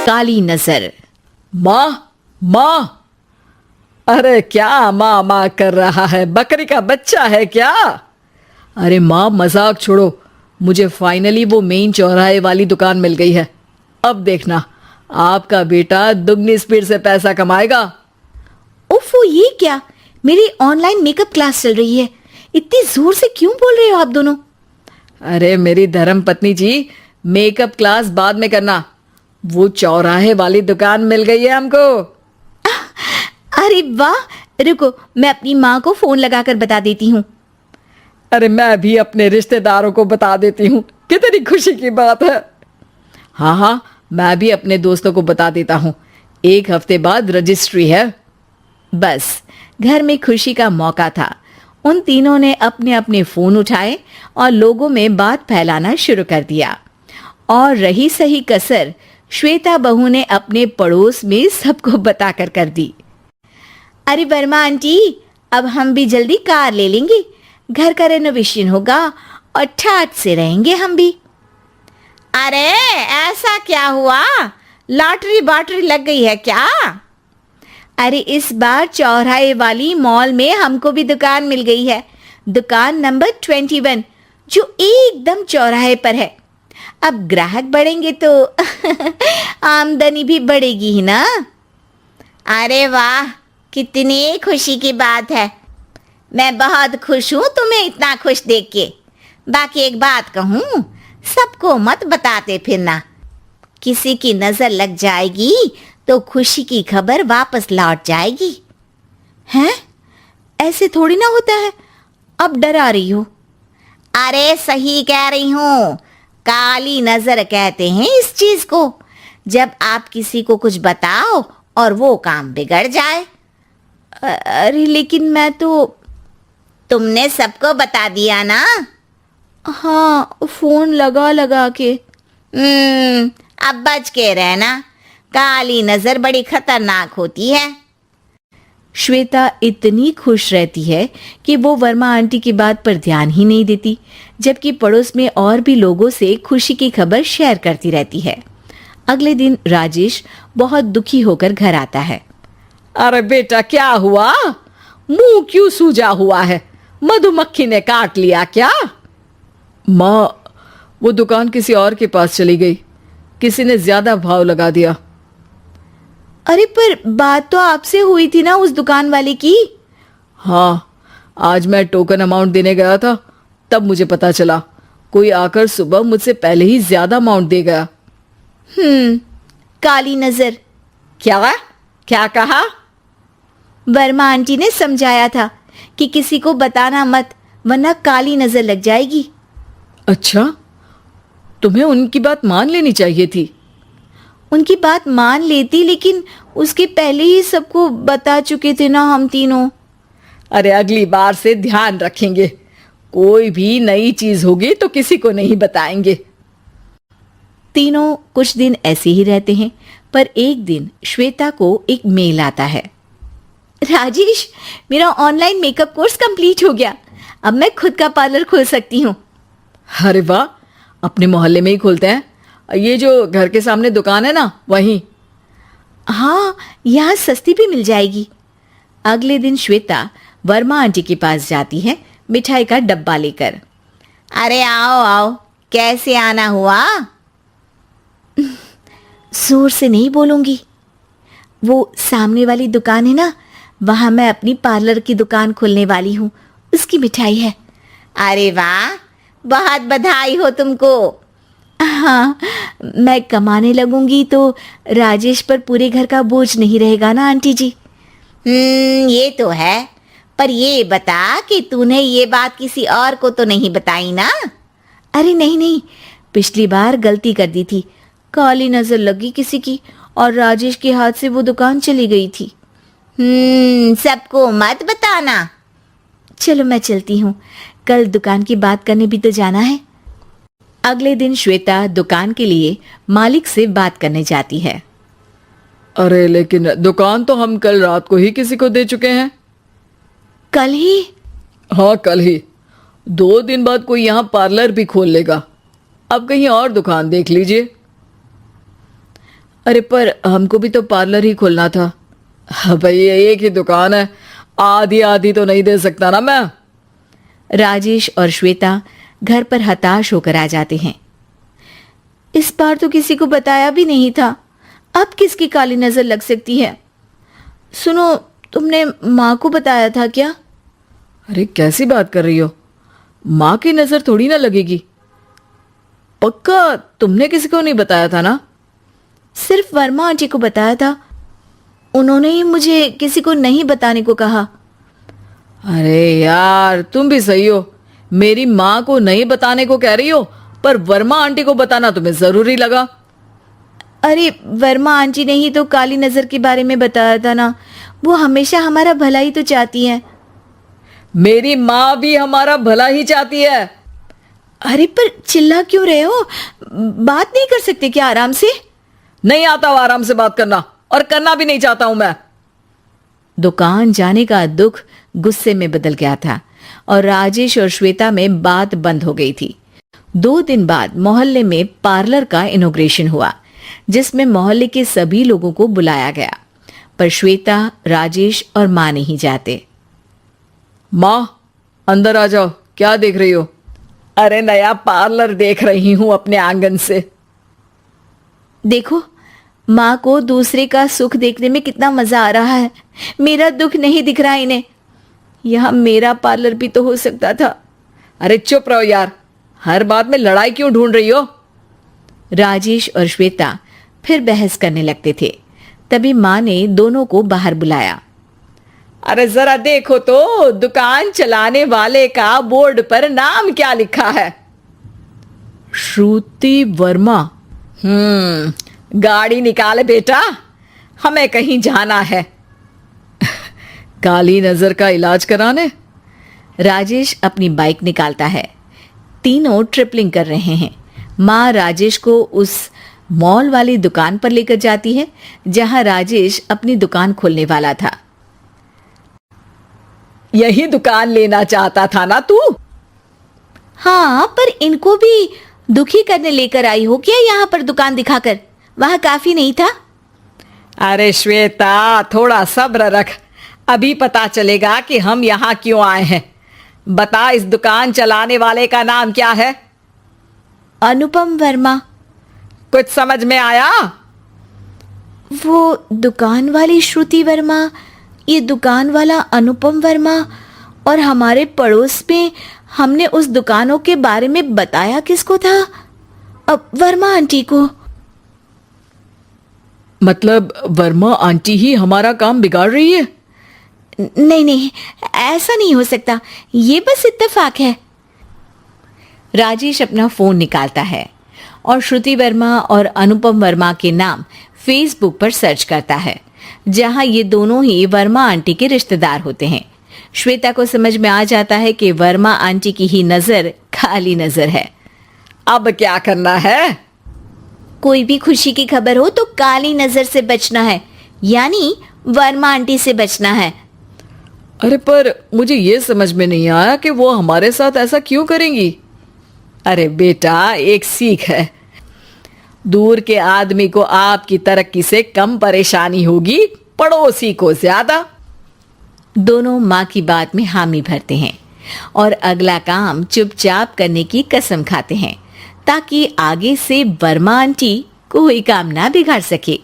काली नजर। माँ माँ, अरे क्या माँ माँ कर रहा है? बकरी का बच्चा है क्या? अरे माँ मजाक छोड़ो, मुझे फाइनली वो मेन चौराहे वाली दुकान मिल गई है। अब देखना, आपका बेटा दुगनी स्पीड से पैसा कमाएगा। ओफो, ये क्या? मेरी ऑनलाइन मेकअप क्लास चल रही है, इतनी जोर से क्यों बोल रहे हो आप दोनों? अरे मेरी धर्म पत्नी जी, मेकअप क्लास बाद में करना, वो चौराहे वाली दुकान मिल गई है हमको। अरे वाह, रुको मैं अपनी माँ को फोन लगाकर बता देती हूँ। अरे मैं भी अपने रिश्तेदारों को बता देती हूँ, कितनी खुशी की बात है। हाँ हाँ, मैं भी अपने दोस्तों को बता देता हूँ, 1 हफ्ते बाद रजिस्ट्री है। बस घर में खुशी का मौका था। उन तीनों ने अपने अपने फोन उठाए और लोगों में बात फैलाना शुरू कर दिया। और रही सही कसर श्वेता बहू ने अपने पड़ोस में सबको बताकर कर दी। अरे वर्मा आंटी, अब हम भी जल्दी कार ले लेंगे, घर का रेनोवेशन होगा और ठाट से रहेंगे हम भी। अरे ऐसा क्या हुआ? लॉटरी बाटरी लग गई है क्या? अरे इस बार चौराहे वाली मॉल में हमको भी दुकान मिल गई है, दुकान नंबर 21, जो एकदम चौराहे पर है। अब ग्राहक बढ़ेंगे तो आमदनी भी बढ़ेगी ही ना। अरे वाह, कितनी खुशी की बात है। मैं बहुत खुश हूँ तुम्हें इतना खुश देख के। बाकी एक बात कहूँ, सबको मत बताते फिरना, किसी की नजर लग जाएगी तो खुशी की खबर वापस लौट जाएगी। हैं? ऐसे थोड़ी ना होता है, अब डरा रही हो। अरे सही कह रही हूँ, काली नजर कहते हैं इस चीज को, जब आप किसी को कुछ बताओ और वो काम बिगड़ जाए। अरे लेकिन मैं तो। तुमने सबको बता दिया ना? हाँ, फोन लगा लगा के। अब बच के रहना, काली नजर बड़ी खतरनाक होती है। श्वेता इतनी खुश रहती है कि वो वर्मा आंटी की बात पर ध्यान ही नहीं देती, जबकि पड़ोस में और भी लोगों से खुशी की खबर शेयर करती रहती है। अगले दिन राजेश बहुत दुखी होकर घर आता है। अरे बेटा क्या हुआ? मुंह क्यों सूजा हुआ है? मधुमक्खी ने काट लिया क्या? माँ, वो दुकान किसी और के पास चली गई, किसी ने ज्यादा भाव लगा दिया। अरे पर बात तो आपसे हुई थी ना उस दुकान वाले की? हाँ, आज मैं टोकन अमाउंट देने गया था, तब मुझे पता चला कोई आकर सुबह मुझसे पहले ही ज्यादा अमाउंट दे गया। काली नजर। क्या क्या कहा? वर्मा आंटी ने समझाया था कि किसी को बताना मत, वरना काली नजर लग जाएगी। अच्छा, तुम्हें उनकी बात मान लेनी चाहिए थी। उनकी बात मान लेती, लेकिन उसके पहले ही सबको बता चुके थे ना हम तीनों। अरे अगली बार से ध्यान रखेंगे, कोई भी नई चीज होगी तो किसी को नहीं बताएंगे। तीनों कुछ दिन ऐसे ही रहते हैं, पर एक दिन श्वेता को एक मेल आता है। राजेश, मेरा ऑनलाइन मेकअप कोर्स कंप्लीट हो गया, अब मैं खुद का पार्लर खोल सकती हूँ। अरे वाह, अपने मोहल्ले में ही खोलते हैं? ये जो घर के सामने दुकान है ना, वहीं? हाँ, यहाँ सस्ती भी मिल जाएगी। अगले दिन श्वेता वर्मा आंटी के पास जाती है मिठाई का डब्बा लेकर। अरे आओ आओ, कैसे आना हुआ? जोर से नहीं बोलूंगी, वो सामने वाली दुकान है ना, वहां मैं अपनी पार्लर की दुकान खोलने वाली हूँ, उसकी मिठाई है। अरे वाह, बहुत बधाई हो तुमको। हाँ, मैं कमाने लगूंगी तो राजेश पर पूरे घर का बोझ नहीं रहेगा ना आंटी जी। ये तो है, पर ये बता कि तूने ये बात किसी और को तो नहीं बताई ना? अरे नहीं नहीं, पिछली बार गलती कर दी थी, काली नजर लगी किसी की और राजेश के हाथ से वो दुकान चली गई थी। सबको मत बताना। चलो मैं चलती हूँ, कल दुकान की बात करने भी तो जाना है। अगले दिन श्वेता दुकान के लिए मालिक से बात करने जाती है। अरे लेकिन दुकान तो हम कल रात को ही किसी को दे चुके हैं। कल ही? हाँ कल ही। 2 दिन बाद कोई यहाँ पार्लर भी खोल लेगा, अब कहीं और दुकान देख लीजिए। अरे पर हमको भी तो पार्लर ही खोलना था। भाई ये एक ही दुकान है, आधी आधी तो नहीं दे सकता ना मैं। राजेश और श्वेता घर पर हताश होकर आ जाते हैं। इस बार तो किसी को बताया भी नहीं था, अब किसकी काली नजर लग सकती है। सुनो, तुमने माँ को बताया था क्या? अरे कैसी बात कर रही हो, माँ की नजर थोड़ी ना लगेगी। पक्का तुमने किसी को नहीं बताया था ना? सिर्फ वर्मा आंटी को बताया था, उन्होंने ही मुझे किसी को नहीं बताने को कहा। अरे यार तुम भी सही हो, मेरी माँ को नहीं बताने को कह रही हो, पर वर्मा आंटी को बताना तुम्हें जरूरी लगा। अरे वर्मा आंटी ने ही तो काली नजर के बारे में बताया था ना, वो हमेशा हमारा भला ही तो चाहती है। मेरी माँ भी हमारा भला ही चाहती है। अरे पर चिल्ला क्यों रहे हो, बात नहीं कर सकते क्या आराम से? नहीं आता वो आराम से बात करना, और करना भी नहीं चाहता हूं मैं। दुकान जाने का दुख गुस्से में बदल गया था और राजेश और श्वेता में बात बंद हो गई थी। 2 दिन बाद मोहल्ले में पार्लर का इनॉग्रेशन हुआ, जिसमें मोहल्ले के सभी लोगों को बुलाया गया, पर श्वेता, राजेश और माँ नहीं जाते। माँ अंदर आ जाओ, क्या देख रही हो? अरे नया पार्लर देख रही हूं अपने आंगन से। देखो, माँ को दूसरे का सुख देखने में कितना मजा आ रहा है, मेरा दुख नहीं दिख रहा इन्हें। यह मेरा पार्लर भी तो हो सकता था। अरे चुप रहो यार, हर बात में लड़ाई क्यों ढूंढ रही हो? राजेश और श्वेता फिर बहस करने लगते थे। तभी माँ ने दोनों को बाहर बुलाया। अरे जरा देखो तो दुकान चलाने वाले का बोर्ड पर नाम क्या लिखा है? श्रुति वर्मा। गाड़ी निकाले बेटा, हमें कहीं जाना है। काली नजर का इलाज कराने? राजेश अपनी बाइक निकालता है। तीनों ट्रिपलिंग कर रहे हैं। माँ राजेश को उस मॉल वाली दुकान पर लेकर जाती है जहां राजेश अपनी दुकान खोलने वाला था। यही दुकान लेना चाहता था ना तू? हाँ, पर इनको भी दुखी करने लेकर आई हो क्या यहाँ पर दुकान दिखाकर? वहां काफी नहीं था? अरे श्वेता थोड़ा सब्र रख, अभी पता चलेगा कि हम यहाँ क्यों आए हैं। बता, इस दुकान चलाने वाले का नाम क्या है? अनुपम वर्मा। कुछ समझ में आया? वो दुकान वाली श्रुति वर्मा, ये दुकान वाला अनुपम वर्मा, और हमारे पड़ोस में हमने उस दुकानों के बारे में बताया किसको था? अब वर्मा आंटी को। मतलब वर्मा आंटी ही हमारा काम बिगाड़ रही है? नहीं नहीं, ऐसा नहीं हो सकता, ये बस इत्तेफाक है। राजेश अपना फोन निकालता है और श्रुति वर्मा और अनुपम वर्मा के नाम फेसबुक पर सर्च करता है, जहां ये दोनों ही वर्मा आंटी के रिश्तेदार होते हैं। श्वेता को समझ में आ जाता है कि वर्मा आंटी की ही नजर काली नजर है। अब क्या करना है? कोई भी खुशी की खबर हो तो काली नजर से बचना है, यानी वर्मा आंटी से बचना है। अरे पर मुझे ये समझ में नहीं आया कि वो हमारे साथ ऐसा क्यों करेंगी। अरे बेटा, एक सीख है, दूर के आदमी को आपकी तरक्की से कम परेशानी होगी, पड़ोसी को ज्यादा। दोनों माँ की बात में हामी भरते हैं और अगला काम चुपचाप करने की कसम खाते हैं, ताकि आगे से वर्मा आंटी कोई काम ना बिगाड़ सके।